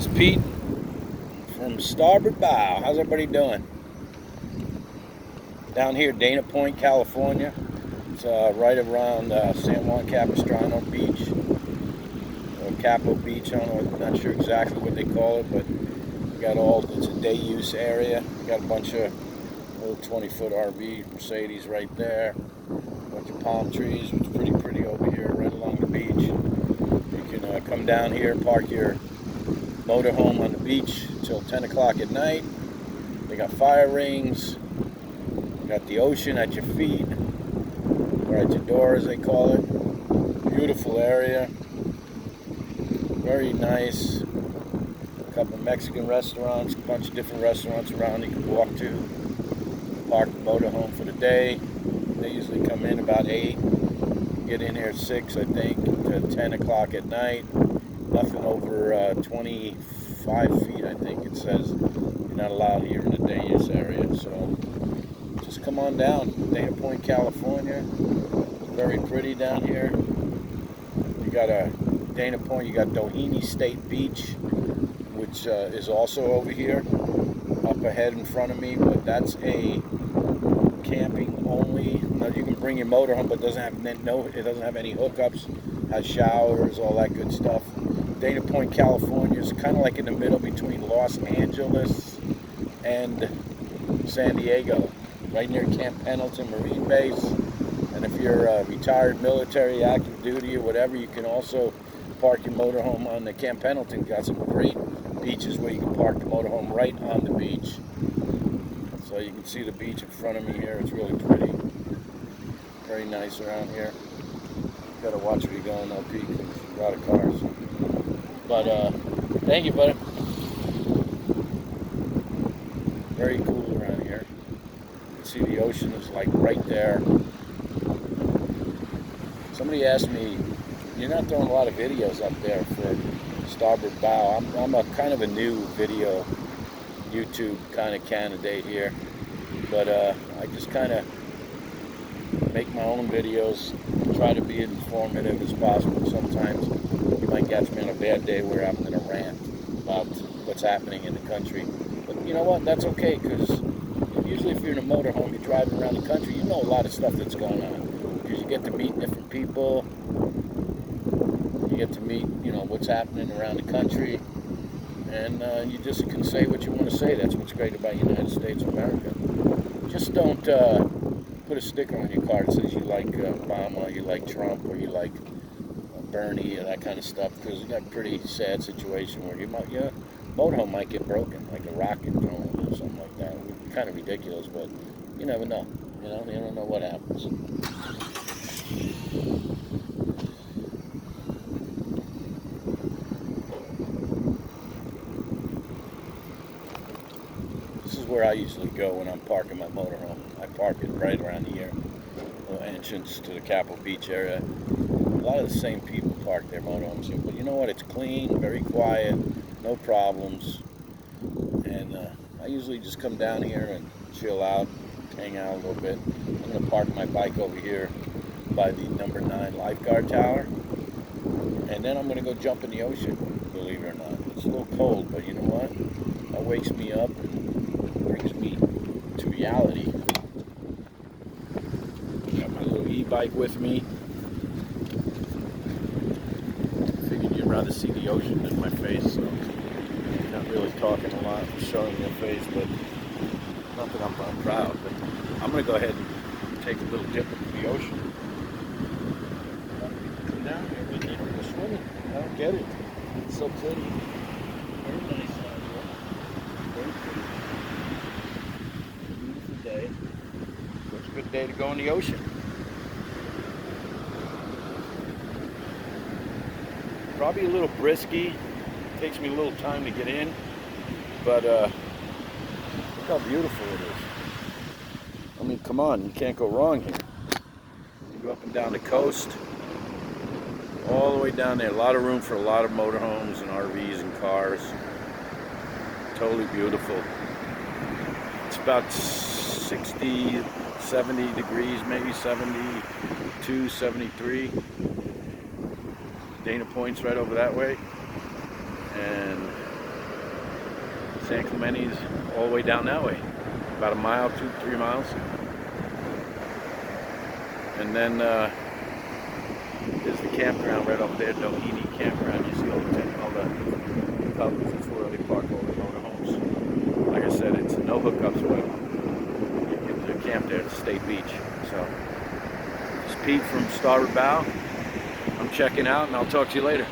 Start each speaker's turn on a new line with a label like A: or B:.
A: This is Pete from Starboard Bow. How's everybody doing? Down here, Dana Point, California. It's right around San Juan Capistrano Beach, or Capo Beach. I don't know, I'm not sure exactly what they call it, but we got it's a day use area. We got a bunch of little 20-foot RV Mercedes right there. A bunch of palm trees. It's pretty over here, right along the beach. You can come down here, park your motorhome on the beach until 10 o'clock at night. They got fire rings. You got the ocean at your feet, or at your door as they call it. Beautiful area. Very nice. A couple of Mexican restaurants, a bunch of different restaurants around you can walk to. Park the motorhome for the day. They usually come in about 8. Get in here at 6, I think, to 10 o'clock at night. Nothing over 25 feet, I think it says. You're not allowed here in the day use area. So just come on down. Dana Point, California. Very pretty down here. You got Dana Point, you got Doheny State Beach, which is also over here, up ahead in front of me, but that's a camping only. Now you can bring your motorhome, but it doesn't have any hookups, has showers, all that good stuff. Dana Point, California is kind of like in the middle between Los Angeles and San Diego, right near Camp Pendleton Marine Base. And if you're a retired military, active duty, or whatever, you can also park your motorhome on the Camp Pendleton. Got some great beaches where you can park the motorhome right on the beach. So you can see the beach in front of me here. It's really pretty. Very nice around here. You gotta watch where you're going though, Pete, 'cause there's a lot of cars. But thank you, buddy. Very cool around here. You can see the ocean is like right there. Somebody asked me, you're not throwing a lot of videos up there for Starboard Bow. I'm a kind of a new video YouTube kind of candidate here, but I just kind of make my own videos, try to be as informative as possible. Sometimes you might catch me on a bad day where I'm going to rant about what's happening in the country, but you know what, that's okay, because usually if you're in a motorhome, you're driving around the country, you know a lot of stuff that's going on, because you get to meet different people, you get to meet, you know, what's happening around the country, and you just can say what you want to say. That's what's great about the United States of America. Just don't put a sticker on your car that says you like Obama, you like Trump, or you like Bernie, or that kind of stuff, because you got a pretty sad situation where your motorhome might get broken, like a rocket drone or something like that. It would be kind of ridiculous, but you never know. You know, you don't know what happens. This is where I usually go when I'm parking my motorhome. I park it right around here, little entrance to the Capo Beach area. A lot of the same people park their motorhomes here, but you know what? It's clean, very quiet, no problems. And I usually just come down here and chill out, hang out a little bit. I'm going to park my bike over here by the number 9 lifeguard tower, and then I'm going to go jump in the ocean, believe it or not. It's a little cold, but you know what? That wakes me up and brings me to reality. Got my little e-bike with me. Figured you'd rather see the ocean than my face, so I'm not really talking a lot, showing your face, but not that I'm proud, but I'm going to go ahead and take a little dip into the ocean. Come down here with me. Go swimming. I don't get it. It's so pretty. Very nice out here. Very pretty. Beautiful day. So it's a good day to go in the ocean. Probably a little brisky. Takes me a little time to get in, but look how beautiful it is. I mean, come on, you can't go wrong here. You go up and down the coast, all the way down there. A lot of room for a lot of motorhomes and RVs and cars. Totally beautiful. It's about 60, 70 degrees, maybe 72, 73. Dana Point's right over that way. And San Clemente's all the way down that way, about a mile, 2-3 miles. And then there's the campground right over there, Doheny Campground. You see all the couples, that's where they park all the motorhomes. Like I said, it's no hookups, but you can camp there at the State Beach. So, this is Pete from Starboard Bow. I'm checking out, and I'll talk to you later.